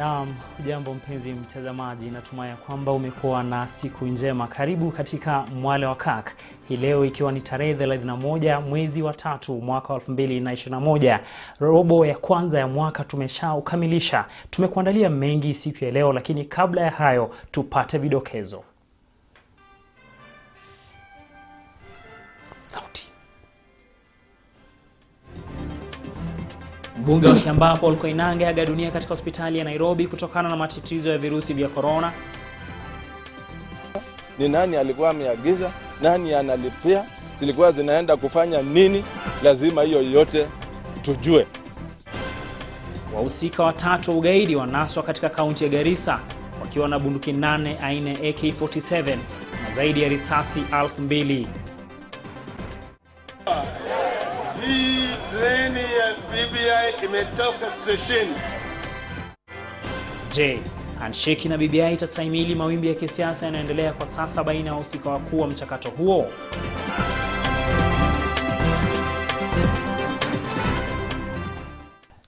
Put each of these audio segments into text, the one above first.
Naam, hujambo mpenzi mtazamaji, natumai kwamba umekuwa na siku njema. Karibu katika Mwale wa Kirk. Hii leo ikiwa ni tarehe 31 mwezi wa 3 mwaka 2021. Robo ya kwanza ya mwaka tumeshaukamilisha. Tumekuandalia mengi siku ya leo, lakini kabla ya hayo tupate vidokezo. Sauti. Mbunge wa Kiambaa Paul Koinange aga dunia katika hospitali ya Nairobi kutokana na matatizo ya virusi vya corona. Ni nani alikuwa ameagiza? Nani analipia? Zilikuwa zinaenda kufanya nini? Lazima hiyo yote tujue. Wahusika watatu ugaidi wanaswa katika kaunti ya Garissa wakiwa na bunduki 8 aina AK47 na zaidi ya risasi 2000. Hii treni ya BBI imetoka station. Je, handshake na BBI itastahimili mawimbi ya kisiasa yanayoendelea kwa sasa baina ya wahusika wakuu wa mchakato huo?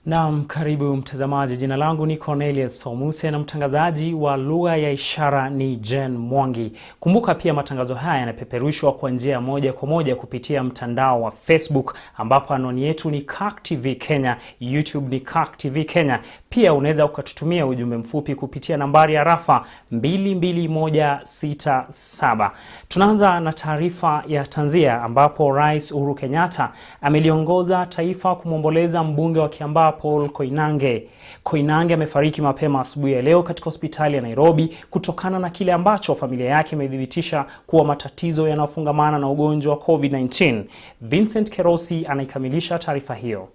Naam, karibu mtazamaji. Jina langu ni Cornelius Omuse na mtangazaji wa lugha ya ishara ni Jen Mwangi. Kumbuka pia matangazo haya yanapeperushwa kwa njia moja kwa moja kupitia mtandao wa Facebook, ambapo anwani yetu ni Kirk TV Kenya, YouTube ni Kirk TV Kenya. Pia unaweza ukatutumia ujumbe mfupi kupitia nambari ya rafa 22167. Tunaanza na taarifa ya tanzia, ambapo Rais Uhuru Kenyatta ameliongoza taifa kumwomboleza mbunge wa Kiambaa Paul Koinange. Koinange amefariki mapema asubuhi ya leo katika hospitali ya Nairobi kutokana na kile ambacho familia yake imedhibitisha kuwa matatizo yanayofungamana na ugonjwa wa COVID-19. Vincent Kerosi anaikamilisha taarifa hiyo.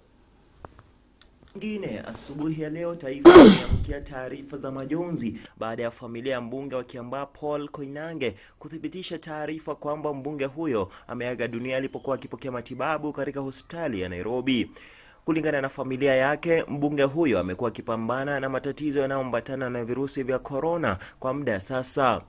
Ngine asubuhi ya leo taifa limeamkia taarifa za majonzi baada ya familia ya mbunge wa Kiambaa Paul Koinange kuthibitisha taarifa kwamba mbunge huyo ameaga dunia alipokuwa akipokea matibabu katika hospitali ya Nairobi. Kulingana na familia yake, mbunge huyo amekuwa akipambana na matatizo yanayoambatana na virusi vya corona kwa muda sasa.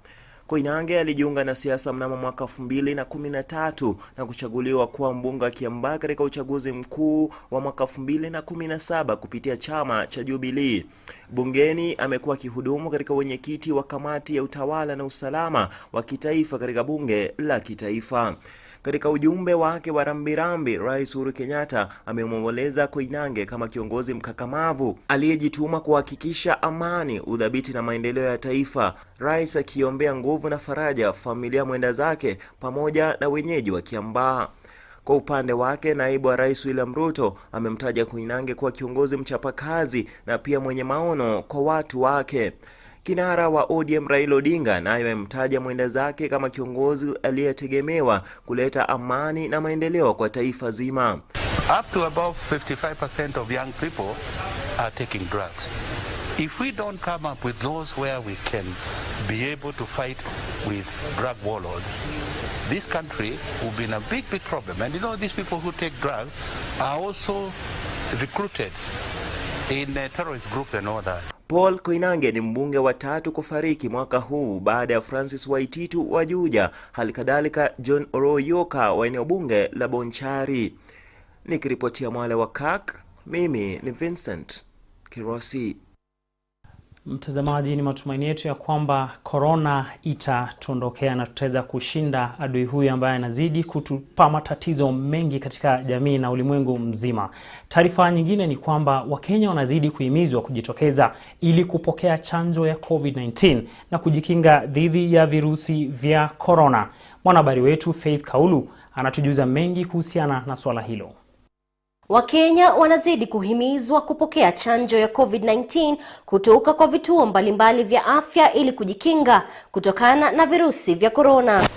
Koinange alijiunga na siasa mnamo mwaka 2013 na kuchaguliwa kuwa mbunge wa Kiambaa katika uchaguzi mkuu wa mwaka 2017 kupitia chama cha Jubilee. Bungeni amekuwa akihudumu katika wenyekiti wa kamati ya utawala na usalama wa kitaifa katika bunge la kitaifa. Katika ujumbe wake wa rambirambi, Rais Uhuru Kenyatta amemwomboleza Koinange kama kiongozi mkakamavu aliyejituma kuhakikisha amani, udhabiti na maendeleo ya taifa. Rais akiombea nguvu na faraja familia mwenda zake pamoja na wenyeji wa Kiambaa. Kwa upande wake, naibu wa Rais William Ruto amemtaja Koinange kuwa kiongozi mchapakazi na pia mwenye maono kwa watu wake. Kinara wa ODM Raila Odinga naye amemtaja mwenda zake kama kiongozi aliyetegemewa kuleta amani na maendeleo kwa taifa zima. Up to about 55% of young people are taking drugs. If we don't come up with those where we can be able to fight with drug warlords, this country will be in a big problem. And you know, these people who take drugs are also recruited in a terrorist group and all that. Paul Koinange ni mbunge wa 3 kufariki mwaka huu baada ya Francis Waititu wa Juja, halikadhalika John Oroyoka wa eneo bunge la Bonchari. Nikiripotia Mwale wa Kirk, mimi ni Vincent Kerosi. Mtazamaji, ni matumaini yetu ya kwamba corona itatuondokea na tutaweza kushinda adui huyu ambaye anazidi kutupa matatizo mengi katika jamii na ulimwengu mzima. Taarifa nyingine ni kwamba Wakenya wanazidi kuhimizwa kujitokeza ili kupokea chanjo ya COVID-19 na kujikinga dhidi ya virusi vya corona. Mwanahabari wetu Faith Kaulu anatujuza mengi kuhusiana na swala hilo. Wakenya wanazidi kuhimizwa kupokea chanjo ya COVID-19 kutoka kwa vituo mbalimbali vya afya ili kujikinga kutokana na virusi vya corona.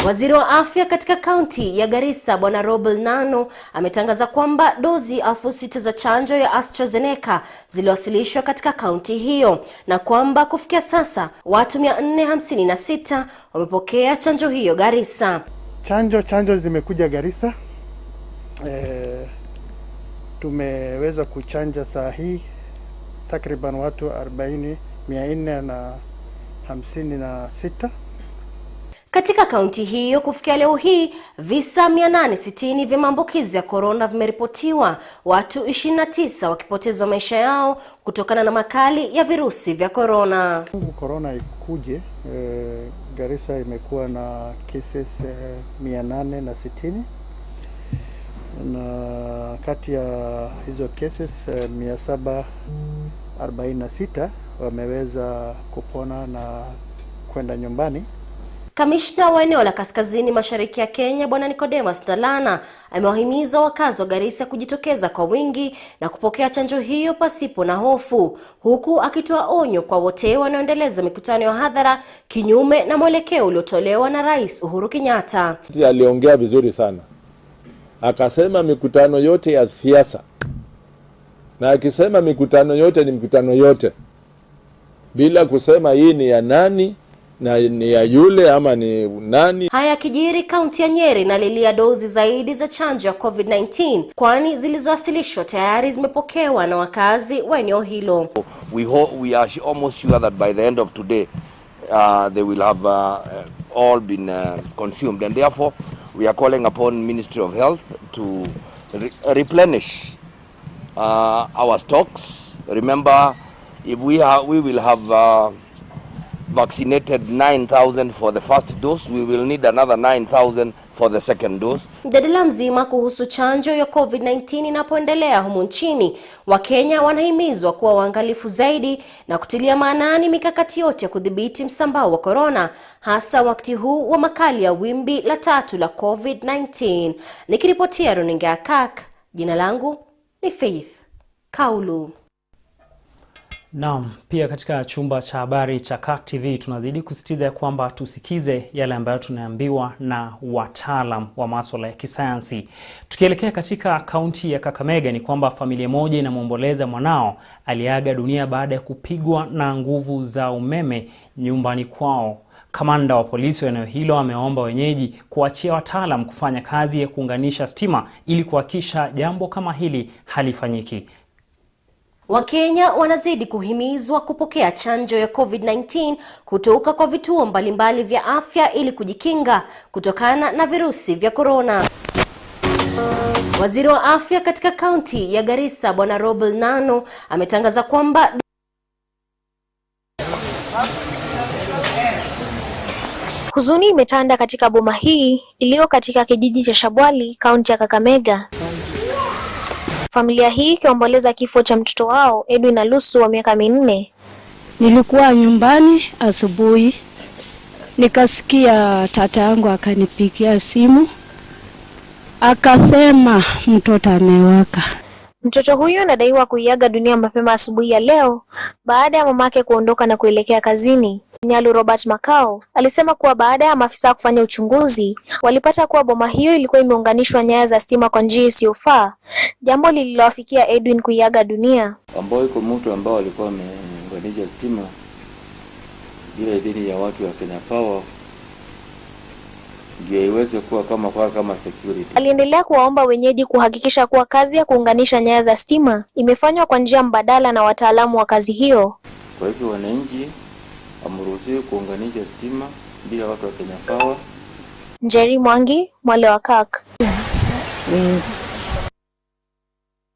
Waziri wa afya katika kaunti ya Garissa Bwana Robel Nano ametangaza kwamba dozi 6,000 za chanjo ya AstraZeneca ziliwasilishwa katika kaunti hiyo na kwamba kufikia sasa watu 456 wamepokea chanjo hiyo Garissa. Chanjo zimekuja Garissa. Tumeweza kuchanja saa hii takriban watu 456. Katika kaunti hiyo kufikia leo hii, visa 860 vya maambukizi ya corona vimeripotiwa, watu 29 wakipoteza maisha yao kutokana na makali ya virusi vya corona. Corona ikuje, Garissa imekuwa na cases 860 na kati ya hizo cases 746 wameweza kupona na kwenda nyumbani. Kamishna wa eneo la kaskazini mashariki ya Kenya Bwana Nicodemus Dalana amewahimiza wakazi wa Garissa kujitokeza kwa wingi na kupokea chanjo hiyo pasipo na hofu, huku akitoa onyo kwa wote wanaoendeleza mikutano ya hadhara kinyume na mwelekeo uliotolewa na Rais Uhuru Kenyatta. Aliongea vizuri sana. Akasema mikutano yote ya siasa, na akisema mikutano yote ni mikutano yote, bila kusema hii ni ya nani na ni ya yule ama ni nani. Haya kijiri, kaunti ya Nyeri inalilia dozi zaidi za chanjo ya COVID-19, kwani zilizowasilishwa tayari zimepokewa na wakazi wa eneo hilo. We are almost sure that by the end of today they will have all been consumed, and therefore we are calling upon Ministry of Health to replenish our stocks. Remember, if we will have vaccinated 9,000 for the first dose, we will need another 9,000 for the second dose. Mjadala mzima kuhusu chanjo ya COVID-19 inapoendelea humu nchini, Wakenya wanahimizwa kuwa waangalifu zaidi na kutilia maanani mikakati yote ya kudhibiti msambao wa corona, hasa wakati huu wa makali ya wimbi la 3 la COVID-19. Nikiripotia runinga ya Kirk, jina langu ni Faith Kaulu. Naam, pia katika chumba cha habari cha Kirk TV tunazidi kusisitiza kwamba tusikize yale ambayo tunaambiwa na wataalam wa masuala ya kisayansi. Tukielekea katika kaunti ya Kakamega ni kwamba familia moja inamwomboleza mwanao aliaga dunia baada ya kupigwa na nguvu za umeme nyumbani kwao. Kamanda wa polisi wa eneo hilo ameomba wenyeji kuachia wataalam kufanya kazi ya kuunganisha stima ili kuhakikisha jambo kama hili halifanyiki. Wakenya wanazidi kuhimizwa kupokea chanjo ya COVID-19 kutoka kwa vituo mbalimbali vya afya ili kujikinga kutokana na virusi vya corona. Waziri wa afya katika kaunti ya Garissa Bwana Robel Nano ametangaza kwamba huzuni imetanda katika boma hii iliyo katika kijiji cha Shabwali, kaunti ya Kakamega. Familia hii ikiomboleza kifo cha mtoto wao Edwin Alusu wa miaka 4. Nilikuwa nyumbani asubuhi, nikasikia tata yangu akanipigia simu, akasema mtoto amewaka. Mtoto huyo anadaiwa kuiaga dunia mapema asubuhi ya leo baada ya mamake kuondoka na kuelekea kazini. Nyalu Robert Makao alisema kuwa baada ya maafisa kufanya uchunguzi, walipata kuwa boma hiyo ilikuwa imeunganishwa nyaya za stima kwa njia isiyofaa, jambo lililowafikia Edwin kuiaga dunia. Ambao iko mtu ambao alikuwa ameunganisha stima bila idhini ya watu wa Kenya Power ndio iweze kuwa kama security. Aliendelea kuwaomba wenyeji kuhakikisha kuwa kazi ya kuunganisha nyaya za stima imefanywa kwa njia mbadala na wataalamu wa kazi hiyo. Kwa hivyo wananchi amruhusiwe kuunganisha stima bila watu wa Kenya Power. Njeri Mwangi, Mwale wa Kirk.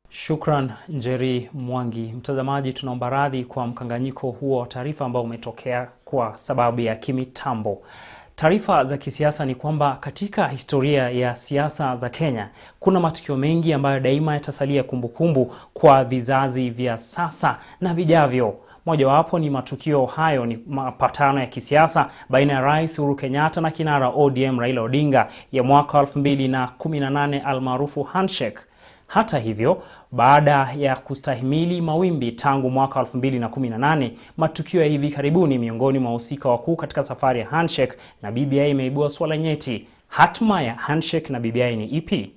Shukran Njeri Mwangi. Mtazamaji, tunaomba radhi kwa mkanganyiko huo wa taarifa ambao umetokea kwa sababu ya kimitambo. Taarifa za kisiasa ni kwamba katika historia ya siasa za Kenya kuna matukio mengi ambayo daima yatasalia kumbukumbu kwa vizazi vya sasa na vijavyo. Mojawapo ni matukio hayo ni mapatano ya kisiasa baina ya Rais Uhuru Kenyatta na kinara ODM Raila Odinga ya mwaka 2018 almaarufu handshake. Hata hivyo, baada ya kustahimili mawimbi tangu mwaka 2018, matukio ya hivi karibuni miongoni mwa wahusika wakuu katika safari ya handshake na BBI imeibua swala nyeti. Hatma ya handshake na BBI ni ipi?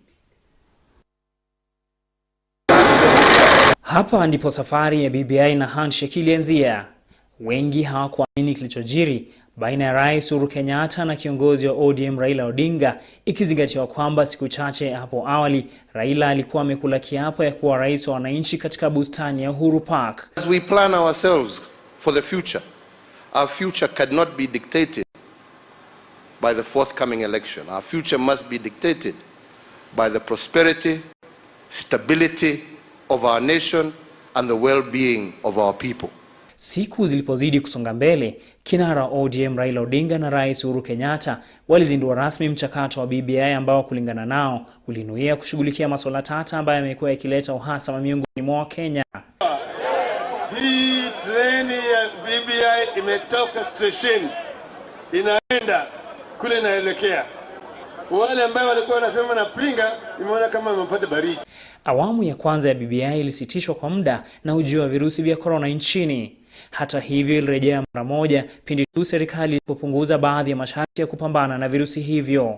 Hapa ndipo safari ya BBI na handshake ilianzia. Wengi hawakuamini kilichojiri baina ya Rais Uhuru Kenyatta na kiongozi wa ODM Raila Odinga, ikizingatiwa kwamba siku chache hapo awali Raila alikuwa amekula kiapo ya kuwa rais wa wananchi katika bustani ya Uhuru Park. As we plan ourselves for the future, our future cannot be dictated by the forthcoming election. Our future must be dictated by the prosperity, stability of our nation and the well-being of our people. Siku zilipozidi kusonga mbele, kinara ODM Raila Odinga na Rais Uhuru Kenyatta walizindua rasmi mchakato wa BBI ambao kulingana nao ulinuia kushughulikia masuala tata ambayo yamekuwa yakileta uhasama miongoni mwa Kenya. Hii treni ya BBI imetoka station inaenda kule inaelekea. Wale ambao walikuwa wanasema napinga imeona kama wamepata baridi. Awamu ya kwanza ya BBI ilisitishwa kwa muda na ujio wa virusi vya corona nchini. Hata hivyo ilirejea mara moja pindi tu serikali ilipopunguza baadhi ya masharti ya kupambana na virusi hivyo.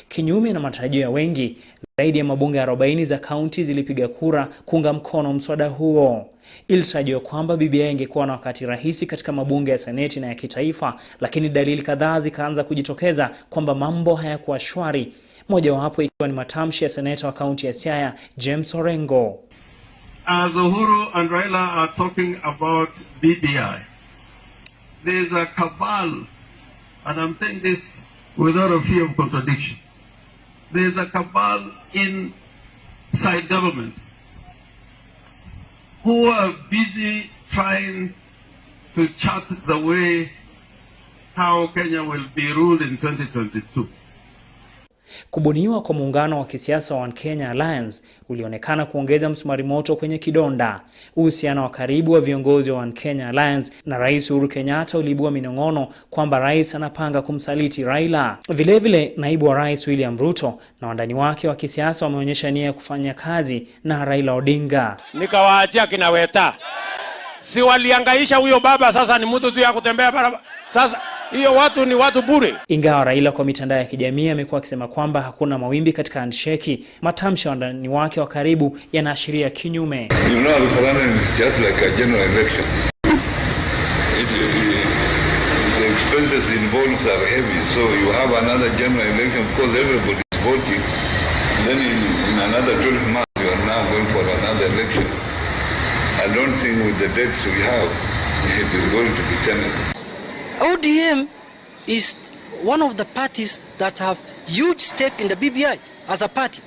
Kinyume na matarajio ya wengi, zaidi ya mabunge 40 za kaunti zilipiga kura kuunga mkono mswada huo. Ilitarajiwa kwamba BBI ingekuwa na wakati rahisi katika mabunge ya seneti na ya kitaifa, lakini dalili kadhaa zikaanza kujitokeza kwamba mambo hayakuwa shwari. Moja wapo ikiwa ni matamshi ya seneta wa kaunti ya Siaya, James Orengo. As Uhuru and Raila are talking about BBI, there is a cabal, and I'm saying this without a fear of contradiction. There is a cabal inside government who are busy trying to chart the way how Kenya will be ruled in 2022. Kubuniwa kwa muungano wa kisiasa wa One Kenya Alliance ulionekana kuongeza msumari moto kwenye kidonda. Uhusiano wa karibu wa viongozi wa One Kenya Alliance na Rais Uhuru Kenyatta uliibua minong'ono kwamba rais anapanga kumsaliti Raila. Vilevile naibu wa Rais William Ruto na wandani wake wa kisiasa wameonyesha nia ya kufanya kazi na Raila Odinga. Nikawaachia kina Weta. Si waliangaisha huyo baba, sasa ni mtu tu ya kutembea barabara. Sasa hiyo watu ni watu bure. Ingawa Raila kwa mitandao ya kijamii amekuwa akisema kwamba hakuna mawimbi katika handshake, matamshi ya wandani wake wa karibu yanaashiria kinyume. You know, referendum is just like a general election. The expenses involved are heavy, so you have another general election because everybody is voting. Then in another 12 months you are now going for another election. I don't think with the dates we have, it is going to be tenable. ODM is one of the parties that have huge stake in the BBI as a party.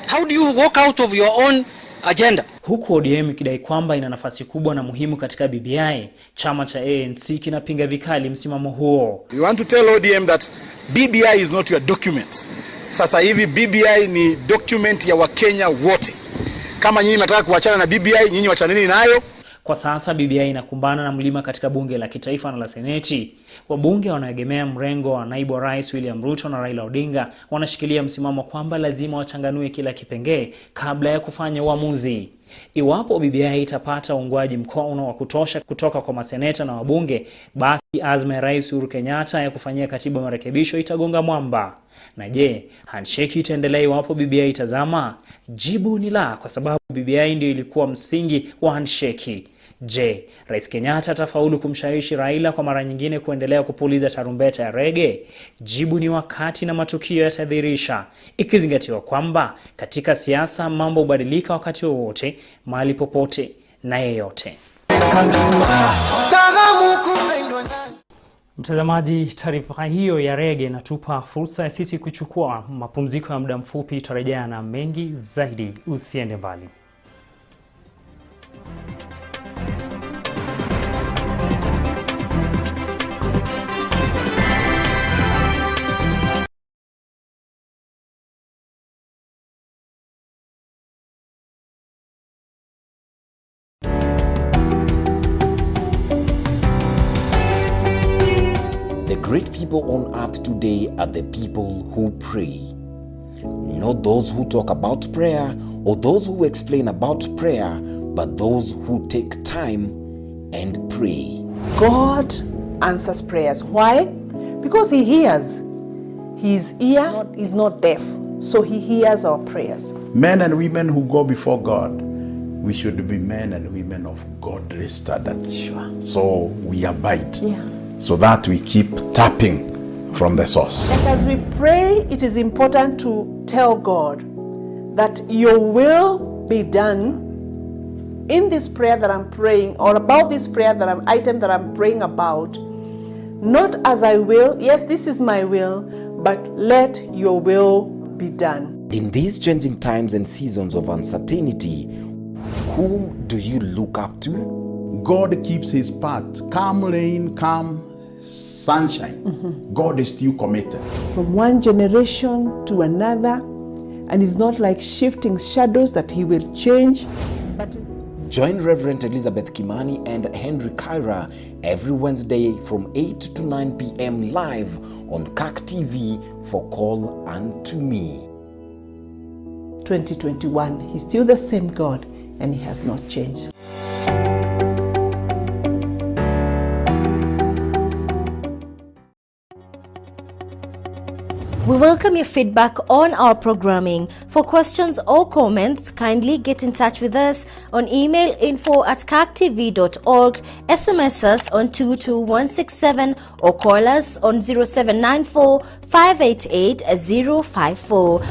How do you walk out of your own agenda? Huku ODM ikidai kwamba ina nafasi kubwa na muhimu katika BBI, chama cha ANC kinapinga vikali msimamo huo. You want to tell ODM that BBI is not your document. Sasa hivi BBI ni document ya Wakenya wote. Kama nyinyi mnataka kuachana na BBI, nyinyi wachaneni nayo. Kwa sasa BBI inakumbana na mlima katika bunge la kitaifa na la seneti. Wabunge wanaegemea mrengo wa naibu wa Rais William Ruto na Raila Odinga wanashikilia msimamo kwamba lazima wachanganue kila kipengee kabla ya kufanya uamuzi. Iwapo BBI itapata uungwaji mkono wa kutosha kutoka kwa maseneta na wabunge, basi azma ya Rais Uhuru Kenyatta ya kufanyia katiba marekebisho itagonga mwamba. Na je, handshake itaendelea iwapo BBI itazama? Jibu ni la, kwa sababu BBI ndio ilikuwa msingi wa handshake. Je, Rais Kenyatta atafaulu kumshawishi Raila kwa mara nyingine kuendelea kupuliza tarumbeta ya rege? Jibu ni wakati na matukio yatadhihirisha, ikizingatiwa kwamba katika siasa mambo hubadilika wakati wowote, mahali popote na yeyote. Mtazamaji, taarifa hiyo ya rege inatupa fursa ya sisi kuchukua mapumziko ya muda mfupi. Tutarejea na mengi zaidi, usiende mbali. The great people on earth today are the people who pray. Not those who talk about prayer or those who explain about prayer, but those who take time and pray. God answers prayers. Why? Because He hears. His ear is not deaf, so He hears our prayers. Men and women who go before God, we should be men and women of godly standards. Sure. So we abide. Yeah. So that we keep tapping from the source. But as we pray, it is important to tell God that your will be done in this prayer that I'm praying, or about this prayer item that I'm praying about, not as I will, yes, this is my will, but let your will be done. In these changing times and seasons of uncertainty, who do you look up to? God keeps his part. Calm rain, calm sunshine. God is still committed. From one generation to another, and it's not like shifting shadows that he will change. But join Reverend Elizabeth Kimani and Henry Kaira every Wednesday from 8 to 9 p.m. live on Kirk TV for Call Unto Me. 2021, he's still the same God and he has not changed. We welcome your feedback on our programming. For questions or comments, kindly get in touch with us on email info@kirktv.org, SMS us on 22167 or call us on 0794 588 054.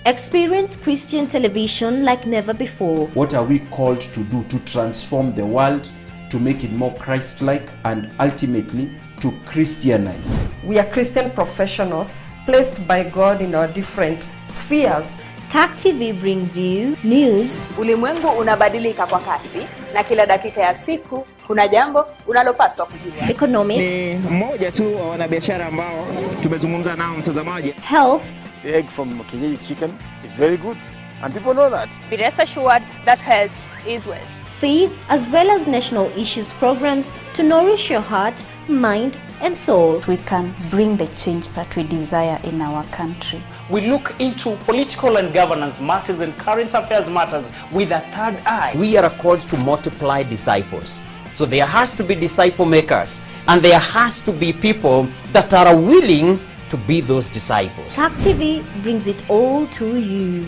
Experience Christian television like never before. What are we called to do? To transform the world, to make it more Christ-like, and ultimately to Christianize. We are Christian professionals placed by God in our different spheres. Kirk TV brings you news. Ulimwengu unabadilika kwa kasi na kila dakika ya siku kuna jambo unalopaswa kujua. Economic. Ni mmoja tu wa wanabiashara ambao tumezungumza nao mtazamaji. Health. The egg from Kenyaji chicken is very good and people know that. Be rest assured that health is wealth. Faith, as well as national issues programs to nourish your heart, mind and soul. We can bring the change that we desire in our country. We look into political and governance matters and current affairs matters with a third eye. We are called to multiply disciples. So there has to be disciple makers, and there has to be people that are willing to be those disciples. Kirk TV brings it all to you.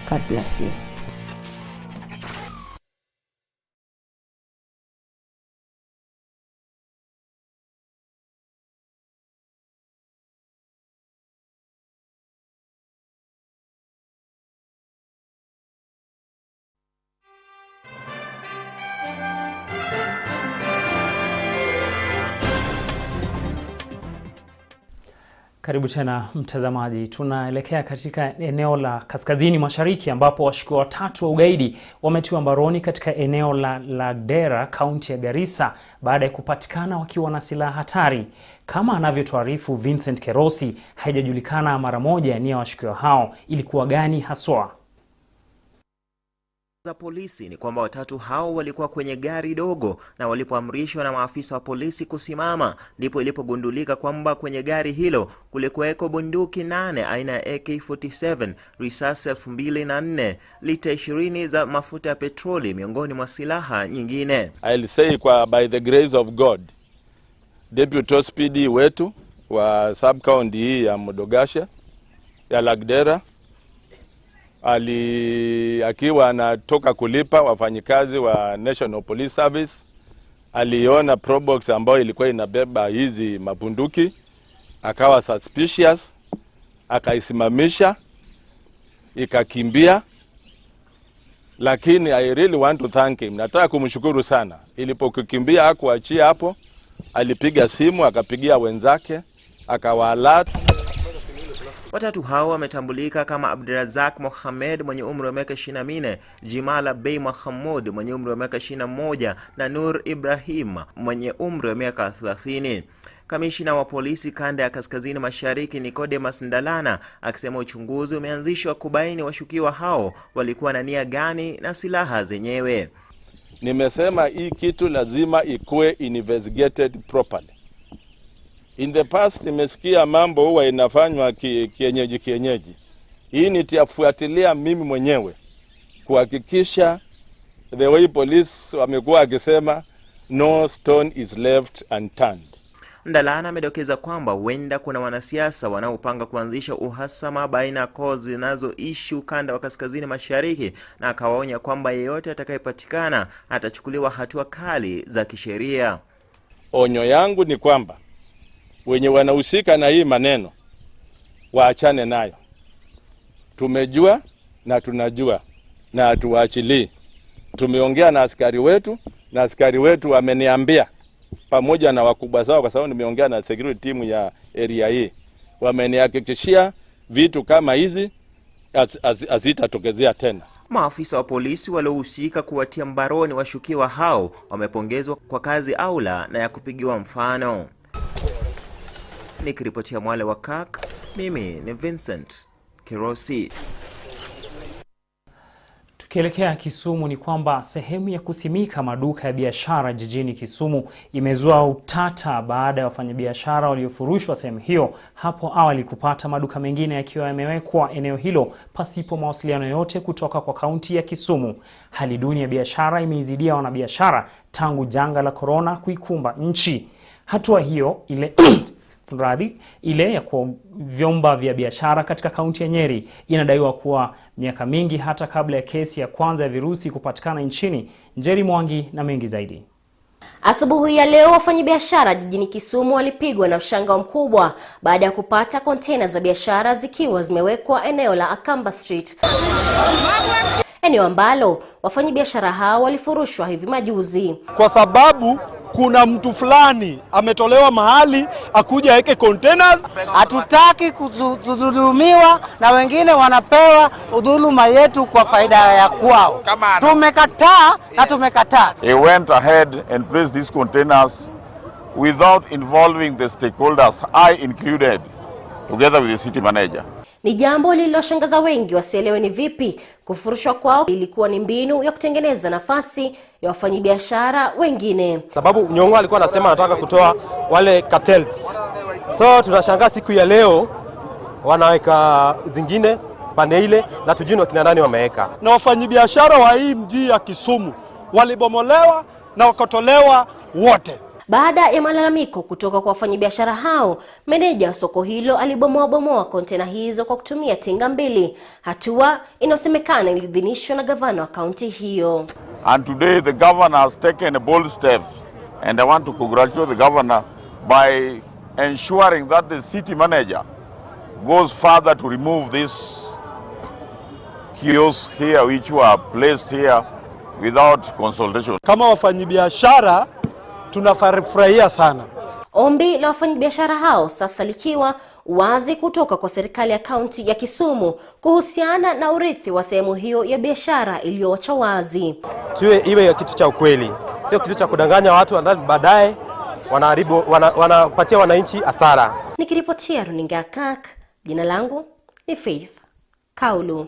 God bless you. Karibu tena mtazamaji. Tunaelekea katika eneo la kaskazini mashariki ambapo washukiwa watatu wa ugaidi wametiwa mbaroni katika eneo la Lagdera, kaunti ya Garissa baada ya kupatikana wakiwa na silaha hatari. Kama anavyotuarifu Vincent Kerosi, haijajulikana mara moja nia washukiwa hao ilikuwa gani haswa. Za polisi ni kwamba watatu hao walikuwa kwenye gari dogo, na walipoamrishwa na maafisa wa polisi kusimama ndipo ilipogundulika kwamba kwenye gari hilo kulikuweko bunduki 8 aina ya AK-47, risasi 2004, lita 20 za mafuta ya petroli miongoni mwa silaha nyingine. I'll say kwa by the grace of God, Deputy OSPD wetu wa sub-county hii ya Modogashe ya Lagdera akiwa anatoka kulipa wafanyikazi wa National Police Service, aliona probox ambayo ilikuwa inabeba hizi mabunduki, akawa suspicious, akaisimamisha, ikakimbia. Lakini I really want to thank him. Nataka kumshukuru sana. Ilipokukimbia hakuachia hapo, alipiga simu, akapigia wenzake, akawaalert. Watatu hao wametambulika kama Abdurazak Mohamed mwenye umri wa miaka 24, Jimala Bey Mahmoud mwenye umri wa miaka 21 na Nur Ibrahim mwenye umri wa miaka 30. Kamishina wa polisi kanda ya kaskazini mashariki Nicodemus Ndalana akisema uchunguzi umeanzishwa kubaini washukiwa hao walikuwa na nia gani na silaha zenyewe. Nimesema hii kitu lazima ikuwe investigated properly. In the past nimesikia mambo huwa inafanywa kienyeji. Hii nitafuatilia mimi mwenyewe kuhakikisha the way police wamekuwa akisema no stone is left unturned. Ndalana amedokeza kwamba huenda kuna wanasiasa wanaopanga kuanzisha uhasama baina ya koo zinazoishi ukanda wa kaskazini mashariki, na akawaonya kwamba yeyote atakayepatikana atachukuliwa hatua kali za kisheria. Onyo yangu ni kwamba wenye wanahusika na hii maneno waachane nayo. Tumejua na tunajua na hatuwaachilii. Tumeongea na askari wetu, na askari wetu wameniambia pamoja na wakubwa zao, kwa sababu nimeongea na security team ya area hii, wamenihakikishia vitu kama hizi hazitatokezea tena. Maafisa wa polisi waliohusika kuwatia mbaroni washukiwa hao wamepongezwa kwa kazi aula na ya kupigiwa mfano. Nikiripotia Mwale wa Kirk, mimi ni Vincent Kirosi. Tukielekea Kisumu ni kwamba sehemu ya kusimika maduka ya biashara jijini Kisumu imezua utata baada ya wafanyabiashara waliofurushwa sehemu hiyo hapo awali kupata maduka mengine yakiwa yamewekwa eneo hilo pasipo mawasiliano yote kutoka kwa kaunti ya Kisumu. Hali duni ya biashara imeizidia wanabiashara tangu janga la corona kuikumba nchi. Hatua hiyo ile ya kwa vyomba vya biashara katika kaunti ya Nyeri inadaiwa kuwa miaka mingi hata kabla ya kesi ya kwanza ya virusi kupatikana nchini. Njeri Mwangi na mengi zaidi. Asubuhi ya leo wafanyabiashara jijini Kisumu walipigwa na mshangao mkubwa baada ya kupata kontena za biashara zikiwa zimewekwa eneo la Akamba Street, eneo ambalo wafanyabiashara hao walifurushwa hivi majuzi. Kwa sababu kuna mtu fulani ametolewa mahali akuja aweke containers. Hatutaki kudhulumiwa na wengine wanapewa udhuluma yetu kwa faida ya kwao. Tumekataa na tumekataa. He went ahead and placed these containers without involving the stakeholders, I included, together with the city manager. Ni jambo lililoshangaza wengi wasielewe ni vipi kufurushwa kwao ilikuwa ni mbinu ya kutengeneza nafasi ya wafanyabiashara wengine. Sababu Nyong'o alikuwa anasema anataka kutoa wale cartels. So tunashangaa siku ya leo wanaweka zingine pande ile na tujui wakina nani wameweka. Na wafanyabiashara wa hii mji ya Kisumu walibomolewa na wakatolewa wote. Baada ya malalamiko kutoka kwa wafanyabiashara hao, meneja wa soko hilo alibomoa kontena hizo kwa kutumia tinga mbili, hatua inayosemekana iliidhinishwa na gavana wa kaunti hiyo. And today the governor has taken a bold steps, and I want to congratulate the governor by ensuring that the city manager goes further to remove this kiosks here which were placed here without consultation. Kama wafanyabiashara tunafurahia sana. Ombi la wafanyabiashara hao sasa likiwa wazi kutoka kwa serikali ya kaunti ya Kisumu kuhusiana na urithi wa sehemu hiyo ya biashara iliyoacha wazi. Iwe kitu cha ukweli, sio kitu cha kudanganya watu andani baadaye wanaharibu wanapatia wananchi hasara. Nikiripotia runinga ya Kirk, jina langu ni Faith Kaulu.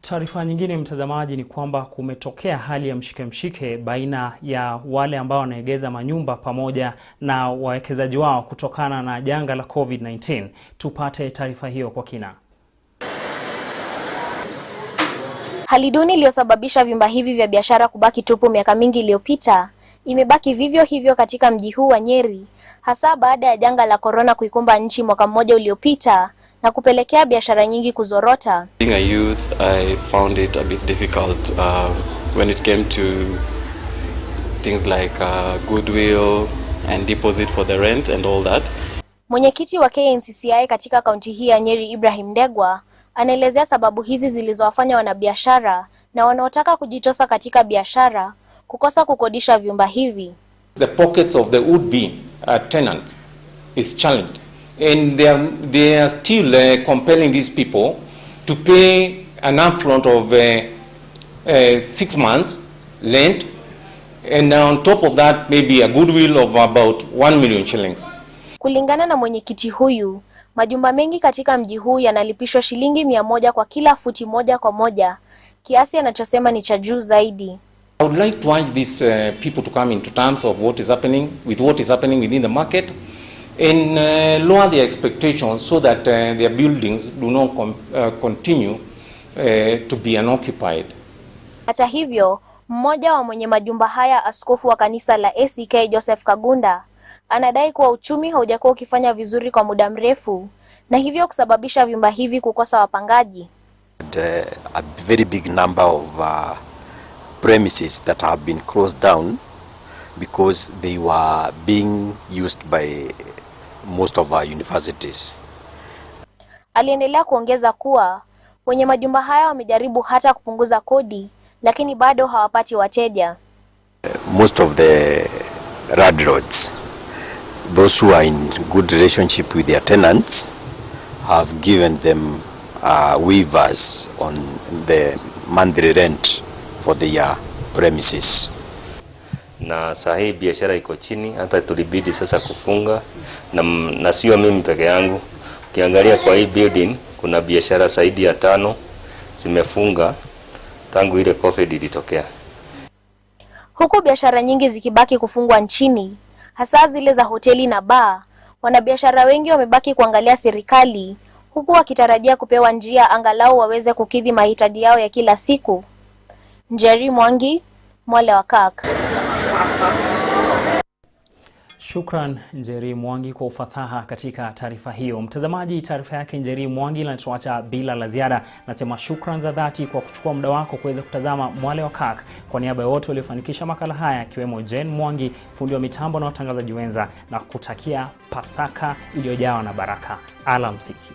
Taarifa nyingine mtazamaji ni kwamba kumetokea hali ya mshike baina ya wale ambao wanaegeza manyumba pamoja na wawekezaji wao kutokana na janga la COVID-19. Tupate taarifa hiyo kwa kina. Hali duni iliyosababisha vyumba hivi vya biashara kubaki tupu miaka mingi iliyopita imebaki vivyo hivyo katika mji huu wa Nyeri, hasa baada ya janga la corona kuikumba nchi mwaka mmoja uliopita na kupelekea biashara nyingi kuzorota. Being a youth, I found it a bit difficult when it came to things like goodwill and deposit for the rent and all that. Mwenyekiti wa KNCCI katika kaunti hii ya Nyeri, Ibrahim Ndegwa, anaelezea sababu hizi zilizowafanya wanabiashara na wanaotaka kujitosa katika biashara kukosa kukodisha vyumba hivi. The pockets of the would-be tenants is challenged, and they are still compelling these people to pay an upfront of 6 months rent, and on top of that maybe a goodwill of about 1 million shillings. Kulingana na mwenyekiti huyu, majumba mengi katika mji huu yanalipishwa shilingi 100 kwa kila futi moja kwa moja, kiasi anachosema ni cha juu zaidi. I would like to urge these people to come into terms of what is happening within the market and lower their expectations so that their buildings do not continue to be unoccupied. Hata hivyo, mmoja wa mwenye majumba haya, askofu wa kanisa la ACK Joseph Kagunda, anadai kuwa uchumi haujakuwa ukifanya vizuri kwa muda mrefu na hivyo kusababisha vyumba hivi kukosa wapangaji. A very big number of premises that have been closed down because they were being used by most of our universities. Aliendelea kuongeza kuwa wenye majumba haya wamejaribu hata kupunguza kodi, lakini bado hawapati wateja. Most of the landlords, those who are in good relationship with their tenants, have given them waivers on the monthly rent for their premises. Na sahi biashara iko chini, hata tulibidi sasa kufunga, na sio mimi peke yangu. Ukiangalia kwa hii building kuna biashara zaidi ya 5 zimefunga tangu ile COVID ilitokea. Huku biashara nyingi zikibaki kufungwa nchini, hasa zile za hoteli na baa, wanabiashara wengi wamebaki kuangalia serikali, huku wakitarajia kupewa njia angalau waweze kukidhi mahitaji yao ya kila siku. Njeri Mwangi, Mwale wa Kirk. Shukran Njeri Mwangi kwa ufasaha katika taarifa hiyo. Mtazamaji, taarifa yake Njeri Mwangi inatuacha bila la ziada. Nasema shukran za dhati kwa kuchukua muda wako kuweza kutazama Mwale wa Kirk. Kwa niaba ya wote waliofanikisha makala haya, akiwemo Jen Mwangi, fundi wa mitambo na watangazaji wenza, na kutakia Pasaka iliyojawa na baraka. Alamsiki.